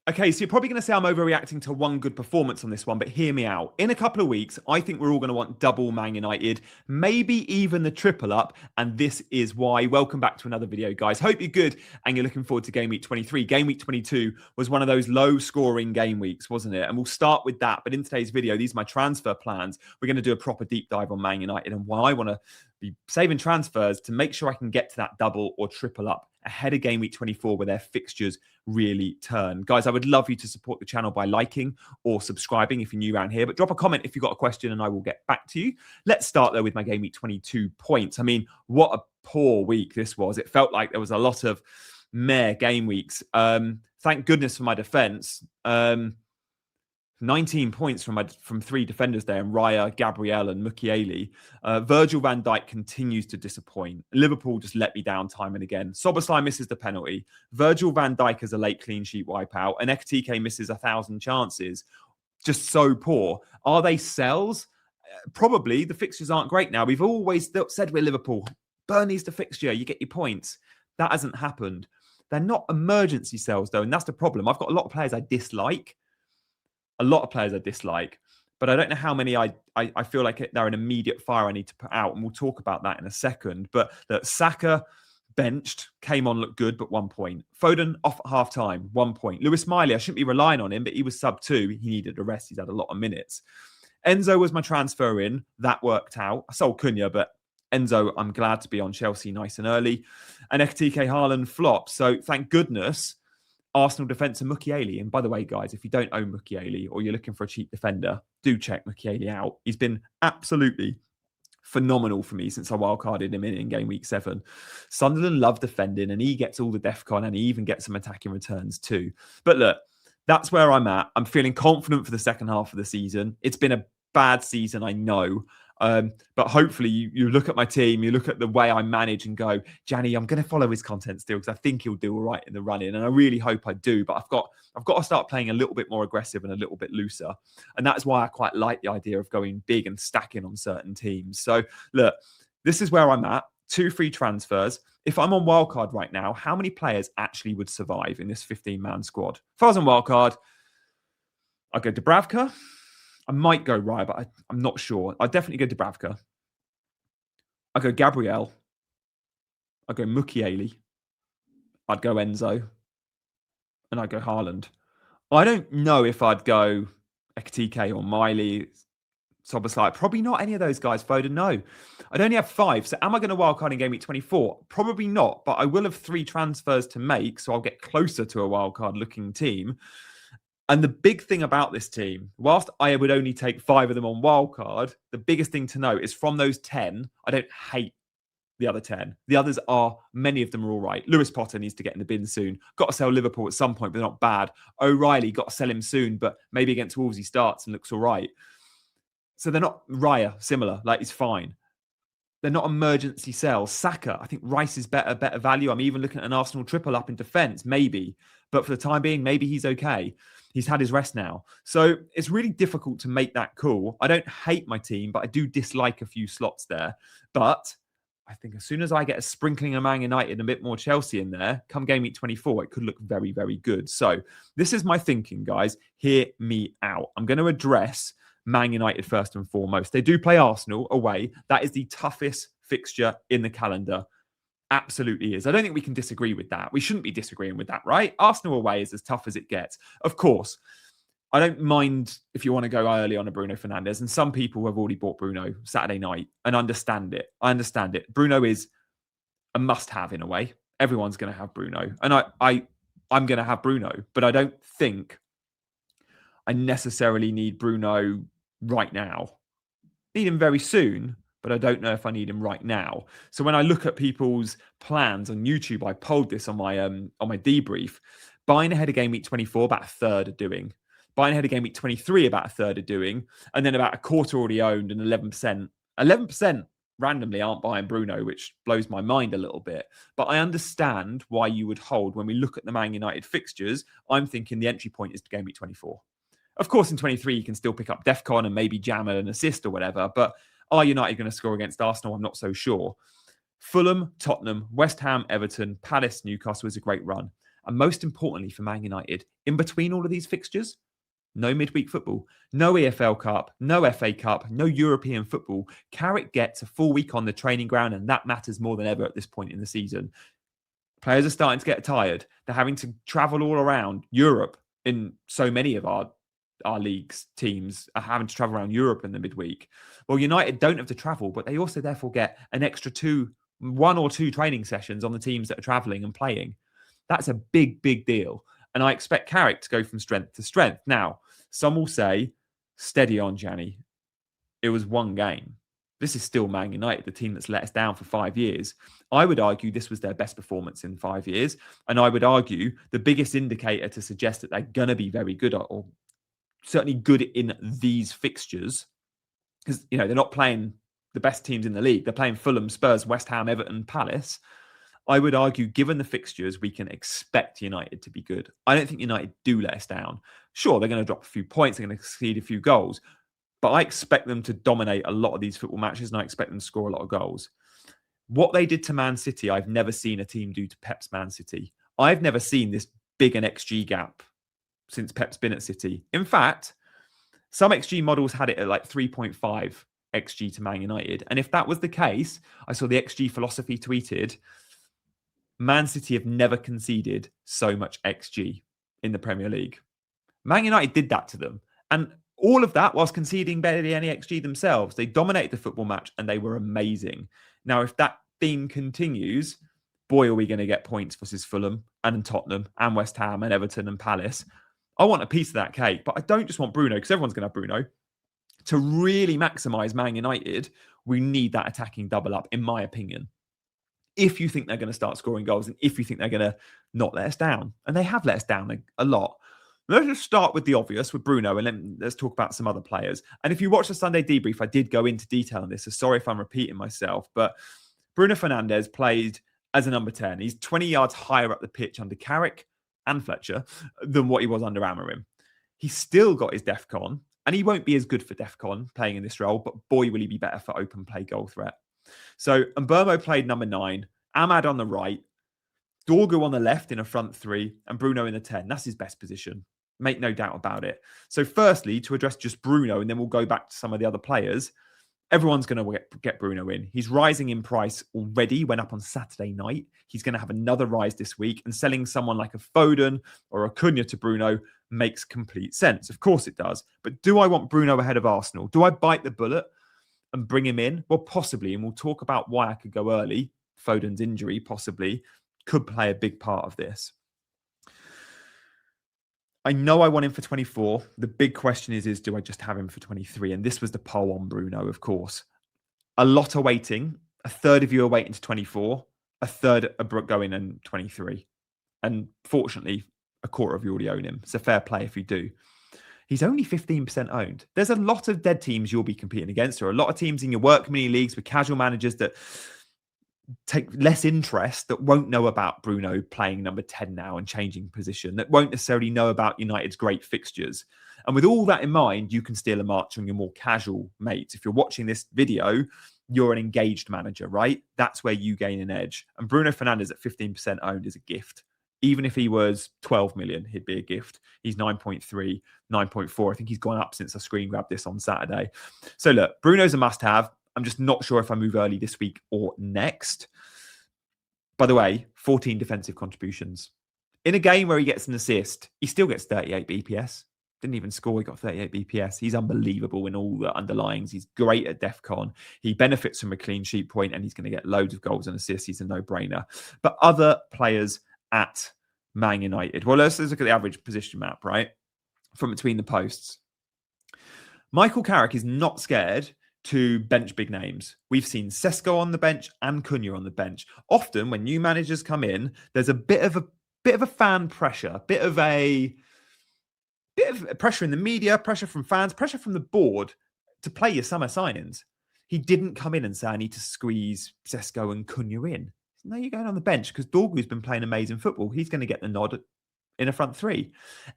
Okay, so you're probably going to say I'm overreacting to one good performance on this one, but hear me out. In a couple of weeks, I think we're all going to want double Man United, maybe even the triple up, and this is why. Welcome back to another video, guys. Hope you're good and you're looking forward to game week 23. Game week 22 was one of those low-scoring game weeks, wasn't it? And we'll start with that. But in today's video, these are my transfer plans. We're going to do a proper deep dive on Man United and why I want to be saving transfers to make sure I can get to that double or triple up ahead of game week 24 where their fixtures really turn. Guys, I would love you to support the channel by liking or subscribing if you're new around here, but drop a comment if you've got a question and I will get back to you. Let's start though with my game week 22 points. I mean, what a poor week this was. It felt like there was a lot of meh game weeks. Thank goodness for my defense. 19 points from three defenders there, and Raya, Gabriel, and Mukiele. Virgil van Dijk continues to disappoint. Liverpool just let me down time and again. Szoboszlai misses the penalty. Virgil van Dijk has a late clean sheet wipeout, and Ekitike misses 1,000 chances. Just so poor. Are they sells? Probably. The fixtures aren't great now. We've always said we're Liverpool. Burnley's the fixture. You get your points. That hasn't happened. They're not emergency sells, though, and that's the problem. I've got a lot of players I dislike. But I don't know how many I feel like they're an immediate fire I need to put out, and we'll talk about that in a second. But that Saka benched, came on, looked good, but 1 point. Foden off at half-time, 1 point. Lewis Miley, I shouldn't be relying on him, but he was sub-2. He needed a rest. He's had a lot of minutes. Enzo was my transfer in. That worked out. I sold Cunha, but Enzo, I'm glad to be on Chelsea nice and early. And Ekitike Haaland flopped. So thank goodness Arsenal defence and Mukiele. And by the way, guys, if you don't own Mukiele or you're looking for a cheap defender, do check Mukiele out. He's been absolutely phenomenal for me since I wildcarded him in game week 7. Sunderland love defending and he gets all the DEFCON and he even gets some attacking returns too. But look, that's where I'm at. I'm feeling confident for the second half of the season. It's been a bad season, I know. But hopefully you look at my team, you look at the way I manage and go, Gianni, I'm going to follow his content still because I think he'll do all right in the run-in. And I really hope I do. But I've got to start playing a little bit more aggressive and a little bit looser. And that's why I quite like the idea of going big and stacking on certain teams. So look, this is where I'm at. 2 free transfers. If I'm on wildcard right now, how many players actually would survive in this 15-man squad? If I was on wildcard, I'd go Dubravka. I might go Raya, but I'm not sure. I'd definitely go Dubravka. I'd go Gabriel. I'd go Mukiele. I'd go Enzo. And I'd go Haaland. I don't know if I'd go Ekitike or Miley, Szoboszlai. Probably not any of those guys. Foden, no. I'd only have 5. So am I going to wildcard in game week 24? Probably not, but I will have 3 transfers to make, so I'll get closer to a wildcard-looking team. And the big thing about this team, whilst I would only take 5 of them on wildcard, the biggest thing to know is from those 10, I don't hate the other 10. The others many of them are all right. Lewis Potter needs to get in the bin soon. Got to sell Liverpool at some point, but they're not bad. O'Reilly, got to sell him soon, but maybe against Wolves he starts and looks all right. So they're not Raya, similar, like he's fine. They're not emergency sells. Saka, I think Rice is better value. I'm even looking at an Arsenal triple up in defence, maybe. But for the time being, maybe he's okay. He's had his rest now. So it's really difficult to make that call. I don't hate my team, but I do dislike a few slots there. But I think as soon as I get a sprinkling of Man United and a bit more Chelsea in there, come game week 24, it could look very, very good. So this is my thinking, guys. Hear me out. I'm going to address Man United first and foremost. They do play Arsenal away. That is the toughest fixture in the calendar. Absolutely is. I don't think we can disagree with that. We shouldn't be disagreeing with that, right? Arsenal away is as tough as it gets. Of course, I don't mind if you want to go early on a Bruno Fernandes, and some people have already bought Bruno Saturday night and understand it. I understand it. Bruno is a must-have in a way. Everyone's going to have Bruno. And I'm going to have Bruno, but I don't think I necessarily need Bruno right now. Need him very soon, but I don't know if I need him right now. So when I look at people's plans on YouTube, I polled this on my debrief. Buying ahead of game week 24, about a third are doing. Buying ahead of game week 23, about a third are doing. And then about a quarter already owned and 11% randomly aren't buying Bruno, which blows my mind a little bit. But I understand why you would hold. When we look at the Man United fixtures, I'm thinking the entry point is to game week 24. Of course, in 23, you can still pick up DEFCON and maybe jam an assist or whatever. But are United going to score against Arsenal? I'm not so sure. Fulham, Tottenham, West Ham, Everton, Palace, Newcastle is a great run. And most importantly for Man United, In between all of these fixtures, no midweek football, no EFL Cup, no FA Cup, no European football. Carrick gets a full week on the training ground, and that matters more than ever at this point in the season. Players are starting to get tired. They're having to travel all around Europe. In so many of our league's teams are having to travel around Europe in the midweek. Well, United don't have to travel, but they also therefore get an extra 1 or 2 training sessions on the teams that are traveling and playing. That's a big, big deal. And I expect Carrick to go from strength to strength. Now, some will say, steady on, Gianni. It was one game. This is still Man United, the team that's let us down for 5 years. I would argue this was their best performance in 5 years. And I would argue the biggest indicator to suggest that they're going to be very good, or certainly good in these fixtures, because, they're not playing the best teams in the league. They're playing Fulham, Spurs, West Ham, Everton, Palace. I would argue, given the fixtures, we can expect United to be good. I don't think United do let us down. Sure, they're going to drop a few points, they're going to concede a few goals, but I expect them to dominate a lot of these football matches, and I expect them to score a lot of goals. What they did to Man City, I've never seen a team do to Pep's Man City. I've never seen this big an XG gap since Pep's been at City. In fact, some XG models had it at like 3.5 XG to Man United. And if that was the case, I saw the XG philosophy tweeted, Man City have never conceded so much XG in the Premier League. Man United did that to them. And all of that whilst conceding barely any XG themselves. They dominated the football match and they were amazing. Now, if that theme continues, boy, are we going to get points versus Fulham and Tottenham and West Ham and Everton and Palace. I want a piece of that cake, but I don't just want Bruno, because everyone's going to have Bruno. To really maximise Man United, we need that attacking double up, in my opinion. If you think they're going to start scoring goals, and if you think they're going to not let us down. And they have let us down a lot. Let's just start with the obvious, with Bruno, and then let's talk about some other players. And if you watch the Sunday debrief, I did go into detail on this, so sorry if I'm repeating myself, but Bruno Fernandes played as a number 10. He's 20 yards higher up the pitch under Carrick and Fletcher than what he was under Amorim. He's still got his DEFCON, and he won't be as good for DEFCON playing in this role, but boy, will he be better for open play goal threat. So Mbermo played number 9, Ahmad on the right, Dorgu on the left in a front 3, and Bruno in the 10. That's his best position. Make no doubt about it. So firstly, to address just Bruno, and then we'll go back to some of the other players, everyone's going to get Bruno in. He's rising in price already, went up on Saturday night. He's going to have another rise this week, and selling someone like a Foden or a Cunha to Bruno makes complete sense. Of course it does. But do I want Bruno ahead of Arsenal? Do I bite the bullet and bring him in? Well, possibly, and we'll talk about why I could go early. Foden's injury possibly could play a big part of this. I know I want him for 24. The big question is do I just have him for 23? And this was the poll on Bruno, of course. A lot are waiting. A third of you are waiting to 24. A third are going in 23. And fortunately, a quarter of you already own him. It's a fair play if you do. He's only 15% owned. There's a lot of dead teams you'll be competing against. There are a lot of teams in your work community leagues with casual managers that take less interest, that won't know about Bruno playing number 10 now and changing position, that won't necessarily know about United's great fixtures. And with all that in mind, you can steal a march on your more casual mates. If you're watching this video, you're an engaged manager, right? That's where you gain an edge. And Bruno Fernandes at 15% owned is a gift. Even if he was 12 million, he'd be a gift. He's 9.3, 9.4. I think he's gone up since I screen grabbed this on Saturday. So look, Bruno's a must-have. I'm just not sure if I move early this week or next. By the way, 14 defensive contributions. In a game where he gets an assist, he still gets 38 BPS. Didn't even score, he got 38 BPS. He's unbelievable in all the underlyings. He's great at DEFCON. He benefits from a clean sheet point, and he's going to get loads of goals and assists. He's a no-brainer. But other players at Man United. Well, let's look at the average position map, right? From between the posts. Michael Carrick is not scared to bench big names. We've seen Sesko on the bench and Cunha on the bench. Often when new managers come in, there's a bit of a fan pressure, a bit of pressure in the media, pressure from fans, pressure from the board to play your summer signings. He didn't come in and say, I need to squeeze Sesko and Cunha in. No, you're going on the bench because Dorgu's been playing amazing football. He's going to get the nod in a front 3.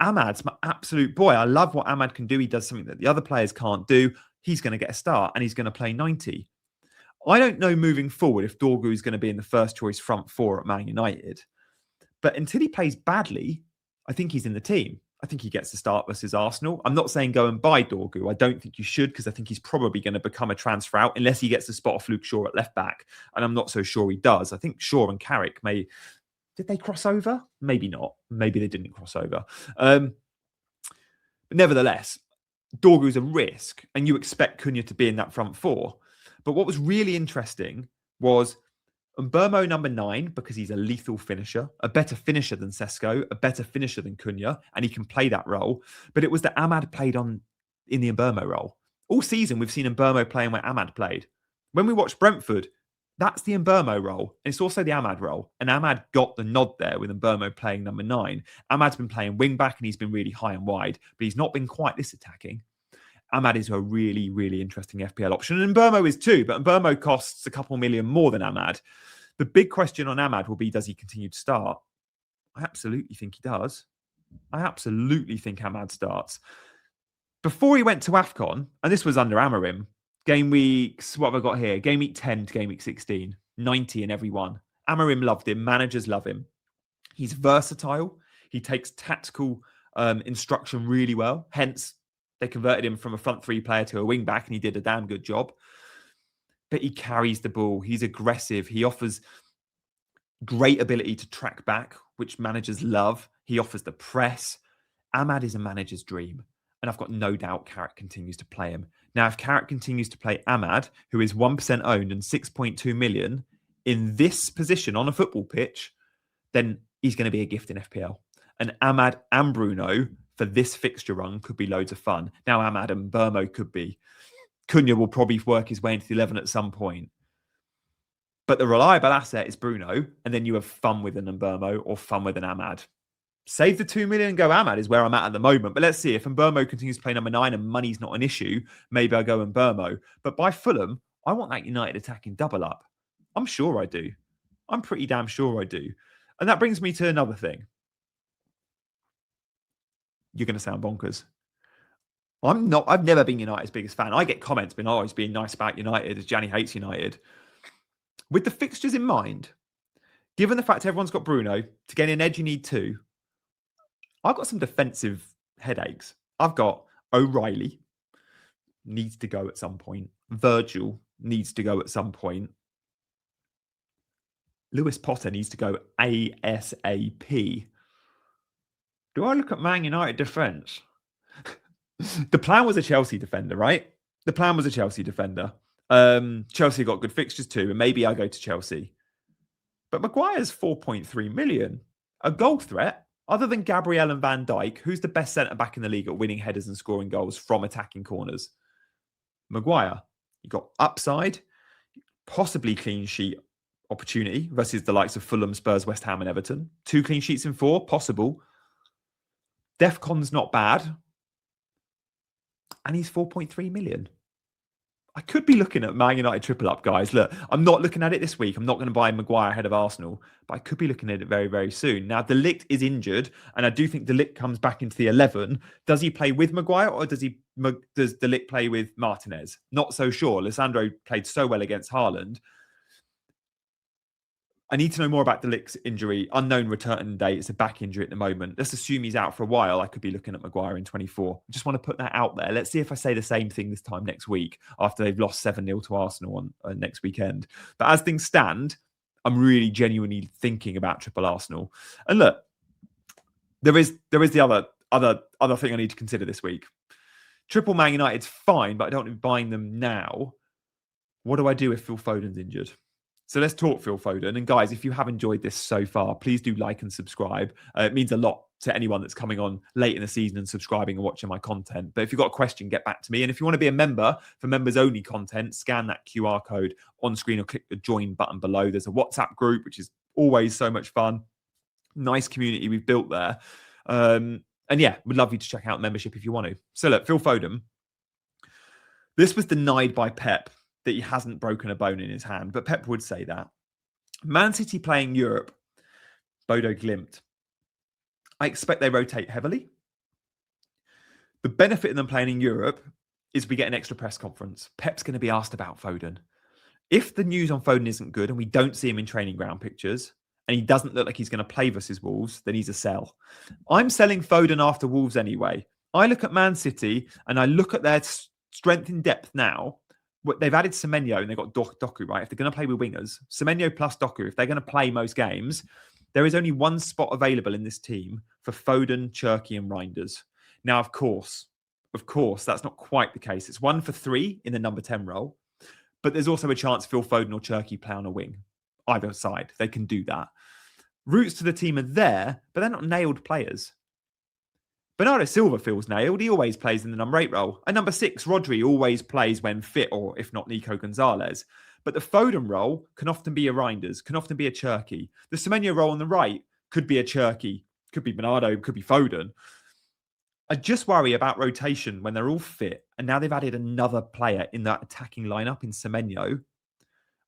Ahmad's my absolute boy. I love what Ahmad can do. He does something that the other players can't do. He's going to get a start and he's going to play 90. I don't know moving forward if Dorgu is going to be in the first choice front 4 at Man United. But until he plays badly, I think he's in the team. I think he gets to start versus Arsenal. I'm not saying go and buy Dorgu. I don't think you should, because I think he's probably going to become a transfer out unless he gets the spot off Luke Shaw at left back. And I'm not so sure he does. I think Shaw and Carrick may... Did they cross over? Maybe not. Maybe they didn't cross over. But nevertheless, Dorgu's a risk, and you expect Cunha to be in that front four. But what was really interesting was Mbeumo number 9, because he's a lethal finisher, a better finisher than Sesko, a better finisher than Cunha, and he can play that role. But it was that Ahmad played in the Mbeumo role. All season, we've seen Mbeumo playing where Ahmad played. When we watched Brentford, that's the Mbeumo role. And it's also the Ahmad role. And Ahmad got the nod there with Mbeumo playing number 9. Ahmad's been playing wing back, and he's been really high and wide, but he's not been quite this attacking. Ahmad is a really, really interesting FPL option. And Mbeumo is too, but Mbeumo costs a couple million more than Ahmad. The big question on Ahmad will be, does he continue to start? I absolutely think he does. I absolutely think Ahmad starts. Before he went to AFCON, and this was under Amorim, game weeks, what have I got here? Game week 10 to game week 16, 90 in every one. Amorim loved him. Managers love him. He's versatile. He takes tactical instruction really well. Hence, they converted him from a front three player to a wing back, and he did a damn good job. But he carries the ball. He's aggressive. He offers great ability to track back, which managers love. He offers the press. Ahmad is a manager's dream. And I've got no doubt Carrick continues to play him. Now, if Carrick continues to play Ahmad, who is 1% owned and 6.2 million in this position on a football pitch, then he's going to be a gift in FPL. And Ahmad and Bruno for this fixture run could be loads of fun. Now, Ahmad and Mbeumo could be. Cunha will probably work his way into the 11 at some point. But the reliable asset is Bruno, and then you have fun with an Mbeumo or fun with an Ahmad. Save the 2 million and go Ahmad is where I'm at the moment. But let's see, if Mbeumo continues to play number 9 and money's not an issue, maybe I go Mbeumo. But by Fulham, I want that United attacking double up. I'm sure I do. I'm pretty damn sure I do. And that brings me to another thing. You're going to sound bonkers. I've never been United's biggest fan. I get comments being always being nice about United, as Gianni hates United. With the fixtures in mind, given the fact everyone's got Bruno, to get an edge you need 2, I've got some defensive headaches. I've got O'Reilly, needs to go at some point. Virgil needs to go at some point. Lewis Potter needs to go ASAP. Do I look at Man United defence? The plan was a Chelsea defender, right? The plan was a Chelsea defender. Chelsea got good fixtures too, and maybe I go to Chelsea. But Maguire's 4.3 million. A goal threat, other than Gabriel and Van Dijk, who's the best centre-back in the league at winning headers and scoring goals from attacking corners? Maguire. You got upside, possibly clean sheet opportunity versus the likes of Fulham, Spurs, West Ham and Everton. 2 clean sheets in 4, possible. Defcon's not bad. And he's 4.3 million. I could be looking at Man United triple up, guys. Look, I'm not looking at it this week. I'm not going to buy Maguire ahead of Arsenal, but I could be looking at it very, very soon. Now, De Ligt is injured, and I do think De Ligt comes back into the 11. Does he play with Maguire, or does De Ligt play with Martinez? Not so sure. Lissandro played so well against Haaland. I need to know more about De Ligt's injury. Unknown return date. It's a back injury at the moment. Let's assume he's out for a while. I could be looking at Maguire in 24. I just want to put that out there. Let's see if I say the same thing this time next week after they've lost 7-0 to Arsenal on next weekend. But as things stand, I'm really genuinely thinking about triple Arsenal. And look, there is the other thing I need to consider this week. Triple Man United's fine, but I don't want to be buying them now. What do I do if Phil Foden's injured? So let's talk Phil Foden. And guys, if you have enjoyed this so far, please do like and subscribe. It means a lot to anyone that's coming on late in the season and subscribing and watching my content. But if you've got a question, get back to me. And if you want to be a member for members only content, scan that QR code on screen or click the join button below. There's a WhatsApp group, which is always so much fun. Nice community we've built there. And yeah, we'd love you to check out membership if you want to. So look, Phil Foden. This was denied by Pep, that he hasn't broken a bone in his hand, but Pep would say that. Man City playing Europe, Bodo Glimt. I expect they rotate heavily. The benefit of them playing in Europe is we get an extra press conference. Pep's going to be asked about Foden. If the news on Foden isn't good and we don't see him in training ground pictures, and he doesn't look like he's going to play versus Wolves, then he's a sell. I'm selling Foden after Wolves anyway. I look at Man City and I look at their strength in depth now. They've added Semenyo and they've got Doku, right? If they're going to play with wingers, Semenyo plus Doku, if they're going to play most games, there is only one spot available in this team for Foden, Cherki and Reinders. Now, of course, that's not quite the case. It's 1 for 3 in the number 10 role, but there's also a chance Phil Foden or Cherki play on a wing. Either side, they can do that. Routes to the team are there, but they're not nailed players. Bernardo Silva feels nailed. He always plays in the number 8 role. And number 6, Rodri, always plays when fit, or if not, Nico Gonzalez. But the Foden role can often be a Reinders, can often be a Cherki. The Semenyo role on the right could be a Cherki, could be Bernardo, could be Foden. I just worry about rotation when they're all fit. And now they've added another player in that attacking lineup in Semenyo.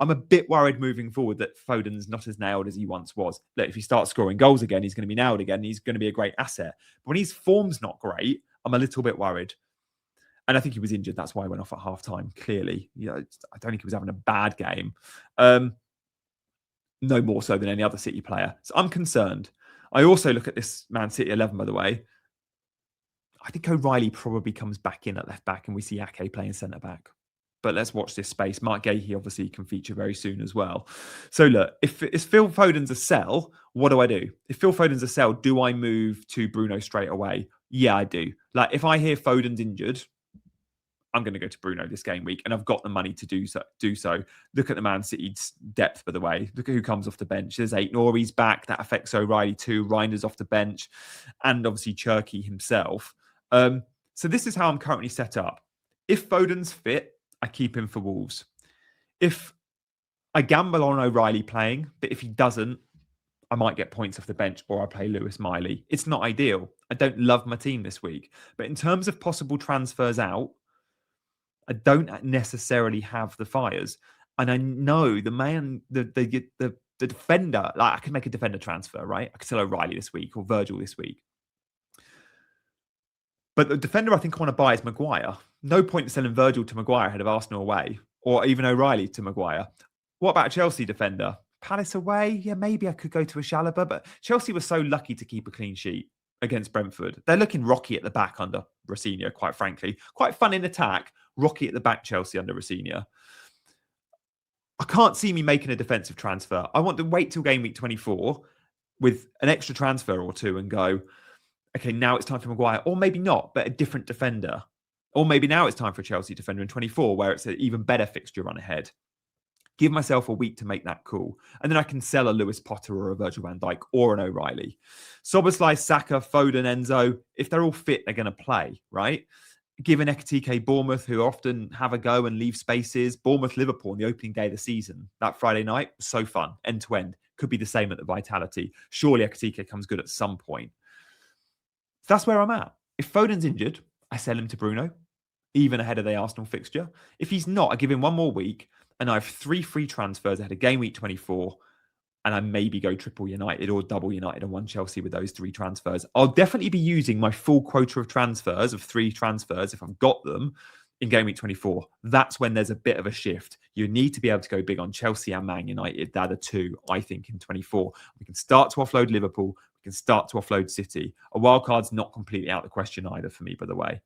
I'm a bit worried moving forward that Foden's not as nailed as he once was. That if he starts scoring goals again, he's going to be nailed again. He's going to be a great asset. But when his form's not great, I'm a little bit worried. And I think he was injured. That's why he went off at half-time, clearly. I don't think he was having a bad game. No more so than any other City player. So I'm concerned. I also look at this Man City 11, by the way. I think O'Reilly probably comes back in at left back and we see Ake playing centre back. But let's watch this space. Mark Gahey obviously can feature very soon as well. So look, if Phil Foden's a sell, what do? If Phil Foden's a sell, do I move to Bruno straight away? Yeah, I do. Like if I hear Foden's injured, I'm going to go to Bruno this game week, and I've got the money to do so. Look at the Man City's depth, by the way. Look at who comes off the bench. There's Aït-Nouri's back. That affects O'Reilly too. Reinder's off the bench, and obviously Cherki himself. So this is how I'm currently set up. If Foden's fit, I keep him for Wolves. If I gamble on O'Reilly playing, but if he doesn't, I might get points off the bench or I play Lewis Miley. It's not ideal. I don't love my team this week. But in terms of possible transfers out, I don't necessarily have the fires. And I know the defender, like I can make a defender transfer, right? I could sell O'Reilly this week or Virgil this week. But the defender I think I want to buy is Maguire. No point in selling Virgil to Maguire ahead of Arsenal away, or even O'Reilly to Maguire. What about a Chelsea defender? Palace away? Yeah, maybe I could go to a Chalobah, but Chelsea was so lucky to keep a clean sheet against Brentford. They're looking rocky at the back under Rosenior, quite frankly. Quite fun in attack, rocky at the back Chelsea under Rosenior. I can't see me making a defensive transfer. I want to wait till game week 24 with an extra transfer or two and go, okay, now it's time for Maguire. Or maybe not, but a different defender. Or maybe now it's time for a Chelsea defender in 24, where it's an even better fixture run ahead. Give myself a week to make that call. And then I can sell a Lewis Potter or a Virgil van Dijk or an O'Reilly. Szoboszlai, Saka, Foden, Enzo, if they're all fit, they're going to play, right? Given Ekitike Bournemouth, who often have a go and leave spaces. Bournemouth, Liverpool on the opening day of the season. That Friday night was so fun, end to end. Could be the same at the Vitality. Surely Ekitike comes good at some point. So that's where I'm at. If Foden's injured, I sell him to Bruno, even ahead of the Arsenal fixture. If he's not, I give him one more week, and I have 3 free transfers ahead of game week 24, and I maybe go triple United or double United and 1 Chelsea with those 3 transfers. I'll definitely be using my full quota of transfers, of 3 transfers, if I've got them, in game week 24. That's when there's a bit of a shift. You need to be able to go big on Chelsea and Man United. They're the 2, I think, in 24. We can start to offload Liverpool. We can start to offload City. A wild card's not completely out of the question either for me, by the way.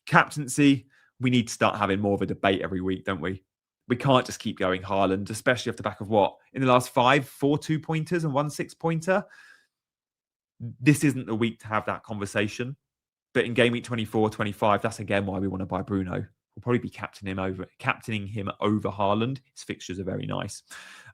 Captaincy, we need to start having more of a debate every week, don't we? We can't just keep going Haaland, especially off the back of what? In the last 5, 4 2-pointers and 1 6-pointer. This isn't the week to have that conversation. But in game week 24, 25, that's again why we want to buy Bruno. We'll probably be captaining him over Haaland. His fixtures are very nice.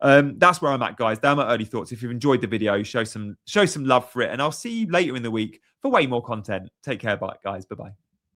That's where I'm at, guys. They're my early thoughts. If you've enjoyed the video, show some love for it. And I'll see you later in the week for way more content. Take care, bye, guys. Bye-bye.